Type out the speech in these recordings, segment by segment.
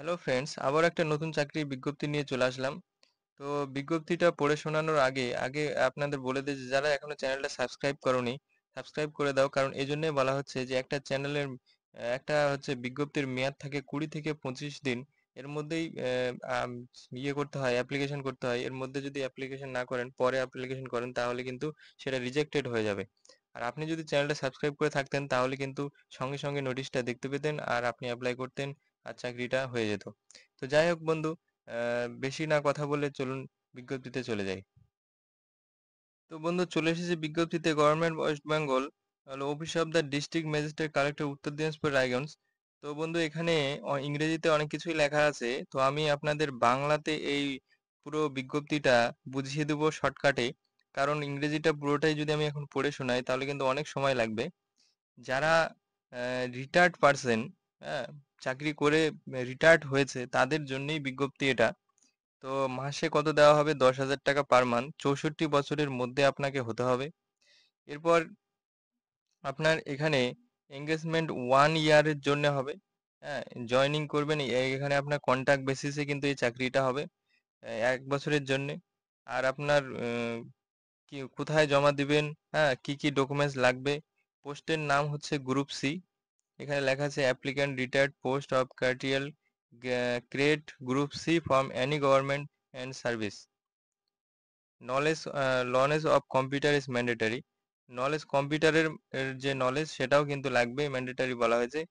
Hello friends, আবার একটা নতুন চাকরির বিজ্ঞপ্তি নিয়ে চলে আসলাম। তো বিজ্ঞপ্তিটা পড়ে শোনানোর আগে আগে আপনাদের বলে দিই যে যারা এখনো চ্যানেলটা সাবস্ক্রাইব করোনি, সাবস্ক্রাইব করে দাও। কারণ এই জন্যই বলা হচ্ছে যে একটা চ্যানেলের একটা হচ্ছে বিজ্ঞপ্তির মেয়াদ থাকে 20 থেকে 25 দিন। এর মধ্যেই ইয়ে করতে হয়, অ্যাপ্লিকেশন করতে হয়। এর মধ্যে যদি অ্যাপ্লিকেশন না করেন, পরে অ্যাপ্লিকেশন করেন, তাহলে কিন্তু সেটা রিজেক্টেড হয়ে যাবে। আর আপনি যদি চ্যানেলটা সাবস্ক্রাইব করে থাকতেন তাহলে কিন্তু সঙ্গে সঙ্গে নোটিশটা দেখতে পেতেন আর আপনি অ্যাপ্লাই করতেন আর চাকরিটা হয়ে যেত। তো যাই হোক বন্ধু, বেশি না কথা বলে চলুন বিজ্ঞপ্তিতে চলে যাই। তো বন্ধু, চলে এসেছে বিজ্ঞপ্তিতে। গভর্নমেন্ট ওয়েস্ট বেঙ্গল, হলো office of the district magistrate collector, উত্তর দিনাজপুর, রায়গঞ্জ। তো বন্ধু, এখানে ইংরেজিতে অনেক কিছুই লেখা আছে, তো আমি আপনাদের বাংলাতে এই পুরো বিজ্ঞপ্তিটা বুঝিয়ে দেবো শর্টকাটে। কারণ ইংরেজিটা পুরোটাই যদি আমি এখন পড়ে শোনাই তাহলে কিন্তু অনেক সময় লাগবে। যারা রিটায়ার্ড পার্সন, হ্যাঁ, চাকরি করে রিটায়ার্ড হয়েছে, তাদের জন্যই বিজ্ঞপ্তি এটা। তো মাসে কত দেওয়া হবে? 10,000 টাকা পার মান্থ। 64 বছরের মধ্যে আপনাকে হতে হবে। এরপর আপনার এখানে এঙ্গেজমেন্ট 1 ইয়ারের জন্য হবে। হ্যাঁ, জয়েনিং করবেন এখানে আপনার কন্ট্রাক্ট বেসিসে কিন্তু এই চাকরিটা হবে 1 বছরের জন্য। আর আপনার কি কোথায় জমা দিবেন, হ্যাঁ, কি কি ডকুমেন্টস লাগবে? পোস্টের নাম হচ্ছে গ্রুপ সি। এখানে লেখা আছে অ্যাপ্লিক্যান্ট রিটায়ার্ড পোস্ট অফ ক্যাটিয়াল grade group C from any government and service. Knowledge of computer is mandatory. Knowledge কম্পিউটারের যে নলেজ সেটাও কিন্তু লাগবে, ম্যান্ডেটারি বলা হয়েছে।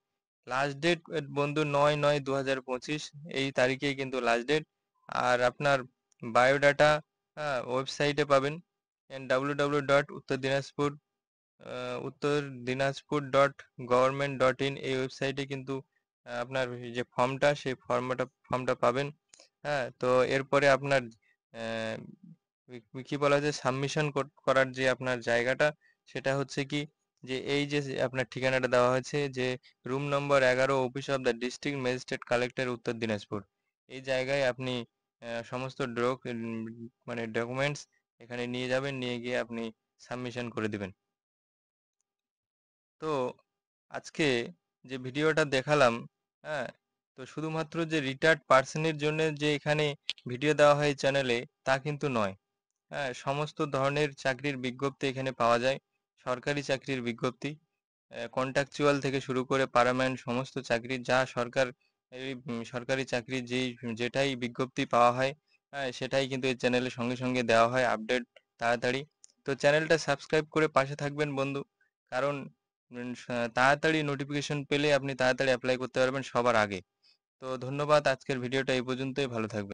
লাস্ট ডেট বন্ধু 9/9/2025, এই তারিখেই কিন্তু লাস্ট ডেট। আর আপনার বায়োডাটা ওয়েবসাইটে পাবেন, www.uttardiনাজপুর.gov.in, এই ওয়েবসাইটে কিন্তু আপনার যে ফর্মটা, সেই ফর্মটা পাবেন। হ্যাঁ, তো এরপরে আপনার আহ, কি বলা যায়, সাবমিশন করার যে আপনার জায়গাটা, সেটা হচ্ছে কি, যে এই যে আপনার ঠিকানাটা দেওয়া হয়েছে, যে room number 11, office of the district magistrate collector, উত্তর দিনাজপুর। এই জায়গায় আপনি সমস্ত মানে ডকুমেন্টস এখানে নিয়ে যাবেন, নিয়ে গিয়ে আপনি সাবমিশন করে দিবেন। তো আজকে যে ভিডিওটা দেখালাম, হ্যাঁ, তো শুধুমাত্র যে রিটায়ার্ড পার্সনের জন্য যে এখানে ভিডিও দেওয়া হয় চ্যানেলে, তা কিন্তু নয়। হ্যাঁ, সমস্ত ধরনের চাকরির বিজ্ঞপ্তি এখানে পাওয়া যায়। সরকারি চাকরির বিজ্ঞপ্তি, কন্ট্রাকচুয়াল থেকে শুরু করে পার্মানেন্ট সমস্ত চাকরি, যা সরকারি চাকরির যেটাই বিজ্ঞপ্তি পাওয়া হয়, হ্যাঁ, সেটাই কিন্তু এই চ্যানেলের সঙ্গে সঙ্গে দেওয়া হয় আপডেট তাড়াতাড়ি। তো চ্যানেলটা সাবস্ক্রাইব করে পাশে থাকবেন বন্ধু। কারণ তাড়াতাড়ি নোটিফিকেশন পেলে আপনি তাড়াতাড়ি অ্যাপ্লাই করতে পারবেন সবার আগে। তো ধন্যবাদ, আজকের ভিডিওটা এই পর্যন্তই। ভালো থাকবেন।